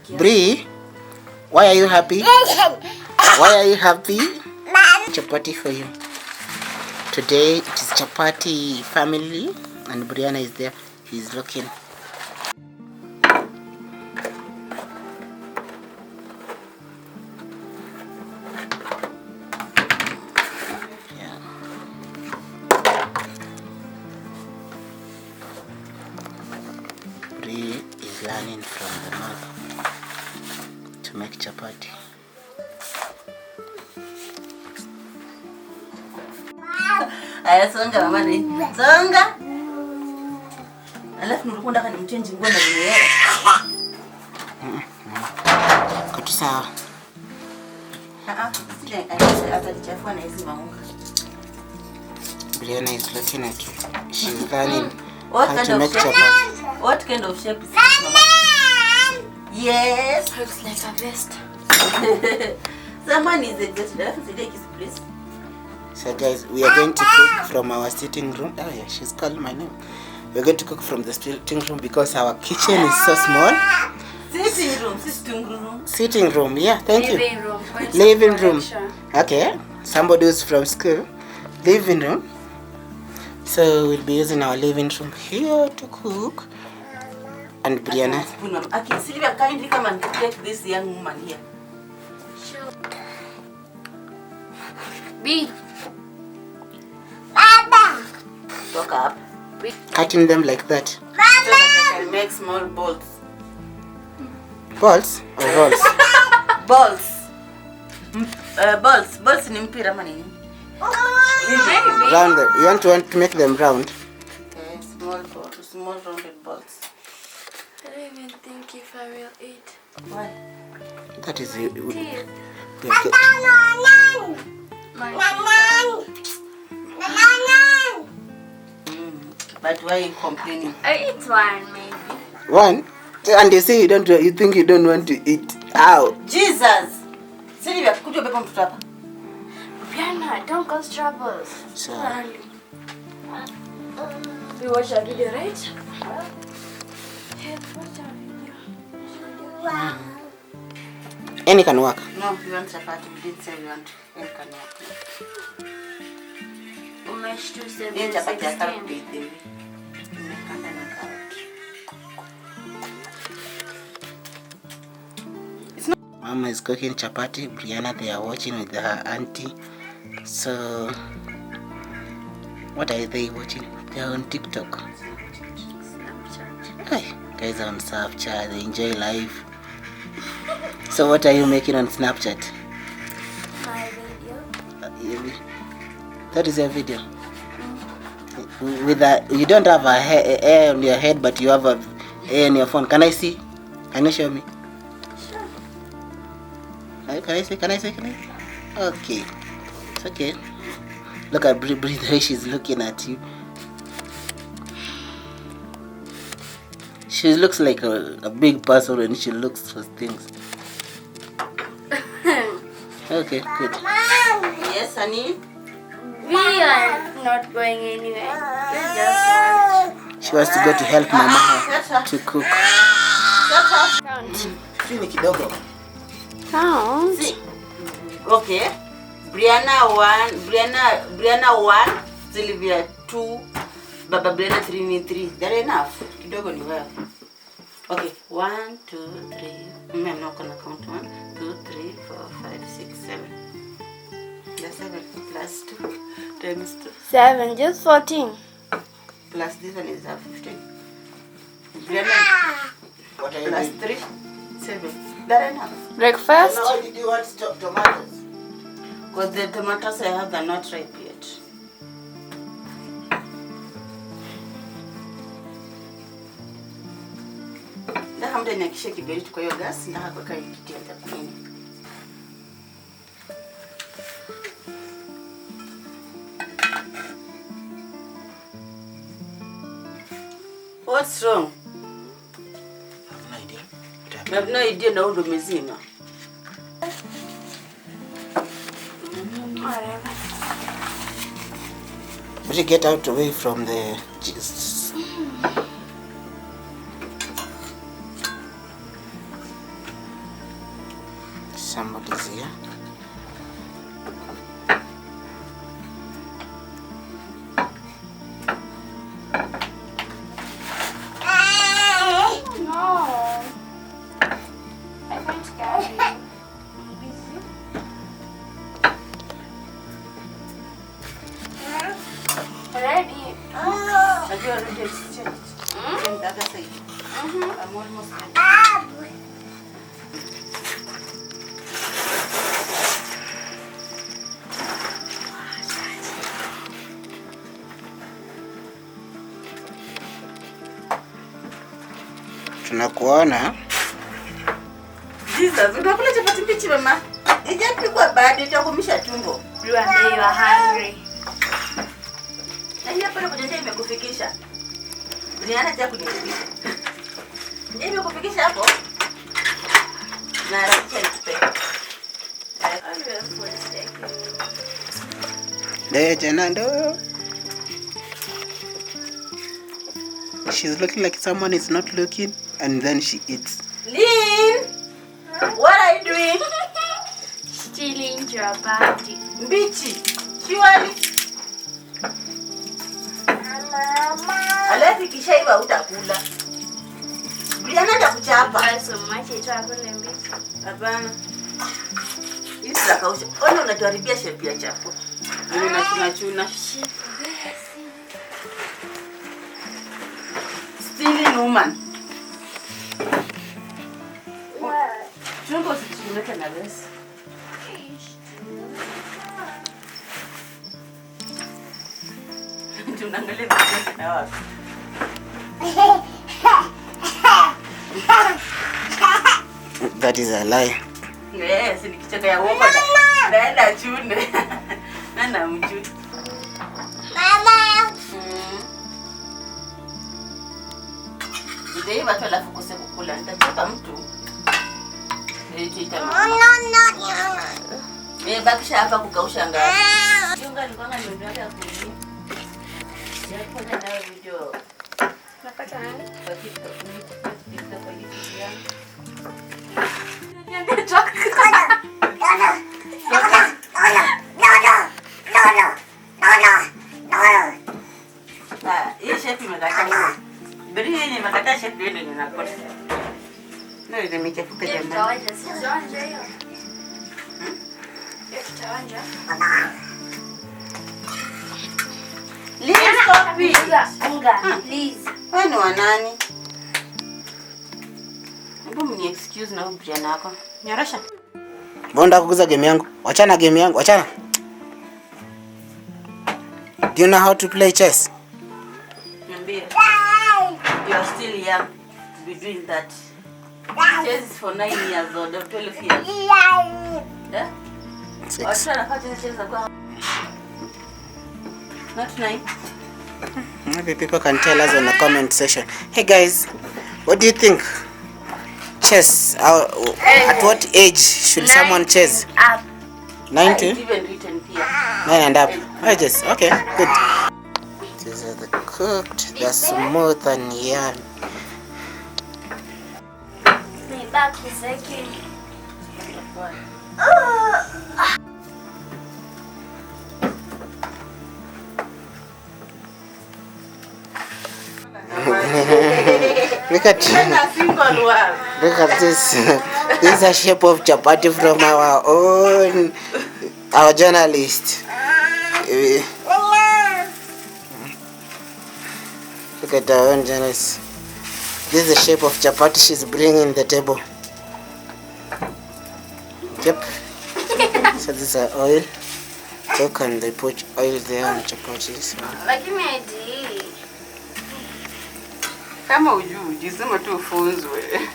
Bree, why are you happy? Why are you happy? Chapati for you. Today it is chapati family and Brianna is there. He's looking. Bree is learning from the mother to make chapati. Aya songa mama ni. Songa. Alafu nilikuwa nataka nimchange nguo na yeye. Kitu sawa. Sile atachafua na hizo maunga. Brianna is looking at you. She's learning What how kind to of make shape? chapati. What kind of shape is this, mama? Yes. Looks like a vest. Someone is a vest. Alafu sile kiss please. So guys, we are going to cook from our sitting room. Oh yeah, she's called my name. We're going to cook from the sitting room because our kitchen is so small. Sitting room, yeah, thank you. Living room. Living room. Okay, somebody who's from school. Living room. So we'll be using our living room here to cook. And Brianna. Okay, Sylvia, kindly come and take this young woman here. Sure. B. Talk up. Cutting them like that. So that I can make small balls. Balls or rolls? Balls. Balls ni mpira ama nini? Round them. You want to make them round? Okay, small rounded balls. I don't even think if I will eat. Why? That is Teeth. But why are you complaining? I eat one maybe. one? And you say you think you don't want to eat. Ow. Jesus! Sylvia, could you become trap? Brianna, don't cause troubles. Sorry. We watch a video, right? Hey, watch a video. Wow. Any can work. No, we want chapati. We didn't say we want any can work. Umesh 2, 7, Then chapati ya 16. carrot baby. Umekanda na carrot. Mama is cooking chapati. Brianna, they are watching with her auntie. So, what are they watching? They are on TikTok. Hi, guys are on Snapchat. They enjoy life. So, what are you making on Snapchat? My video. That is your video. With that, you don't have a hair on your head, but you have a hair on your phone. Can I see? Can you show me? Sure. Can I see? Okay. It's okay. Look at Brie, the way she's looking at you. She looks like a big person when she looks for things. Okay, good. Yes, honey? We are not going anywhere. We just want. She wants to go to help Mama to cook. Count. Count. See. Okay. Brianna 1, Sylvia 2, Baba Brianna 3, me 3. They're enough. Kidogo ni wewe. Okay, 1, 2, 3. I'm not gonna count 1, 2, 3, 4, 5, 6, 7. That's 7 plus 2 times 2. 7, just 14. Plus this one is 15. Brianna, What are you plus doing? 3, 7. That's enough. Breakfast? Why did you want tomatoes? Because the tomatoes I have are not ripe yet. Ndio hamda inakisha kiberiti kwa hiyo gas na hapo kai kitenda kunini. What's wrong? I have no idea na ndo mzima. Whatever. But you get out away from the Jesus. Somebody's here. I'm almost ready. Tunakuona. Jesus, unakula chapati mbichi mama? Ijapikwa bado itakumisha tumbo. You are hungry. Na hiyo pale kwenye imekufikisha. Brianna cha kunifikisha. Imekufikisha hapo? Na racha nikupe. Nando. She's looking like someone is not looking, and then she eats. Lynn, what are you doing? Stealing chapati. Mbichi, surely. Alafu kishaiva utakula. Brianna atakuchapa. So much chakula mbichi. Hapana. Hii tutakausha. Ona unatuharibia shape ya chakula. Mimi nachuna. Stealing woman. Chungo sichuneke na lesi. Tunaangalia video na wapi? That is a lie. Yes, nikicheka ya uongo naenda chune. Nana mjui. Mama. Ndio watu alafu kose kukula. Nitachapa mtu. Bakisha hapa kukausha ngapi? Chunga alikuwa ananiambia kuni. Japo na video. Napata nani? Kwa kitu kwa hiyo. Hii shape imekata. Beri yenye imekata shape ile ninakota. Ndio imechafuka jamani. Please. Wewe ni wa nani? Hebu mni excuse na Brianna yako. Nyorosha. Bonda kuguza game yangu. Wachana game yangu, wachana. Do you know how to play chess? Niambie. You are still young to be doing that. Chess is for 9 years old or 12 years. Yeah? 6. Wachana kama chess kwa. Not 9. Maybe people can tell us in the comment section. Hey guys, what do you think? Chess. At what age should someone chess? Up. 90? It's even written here. 9 and up. Ages. Okay, good. These are the cooked. They're smooth and yummy. Be back in a second. Look at this. This is a shape of chapati from our journalist. Look at our own journalist. This is the shape of chapati she's bringing in the table. Yep. So this is oil. Cook and they put oil there on chapati. So. Kama ujui, jisema tu ufunzwe.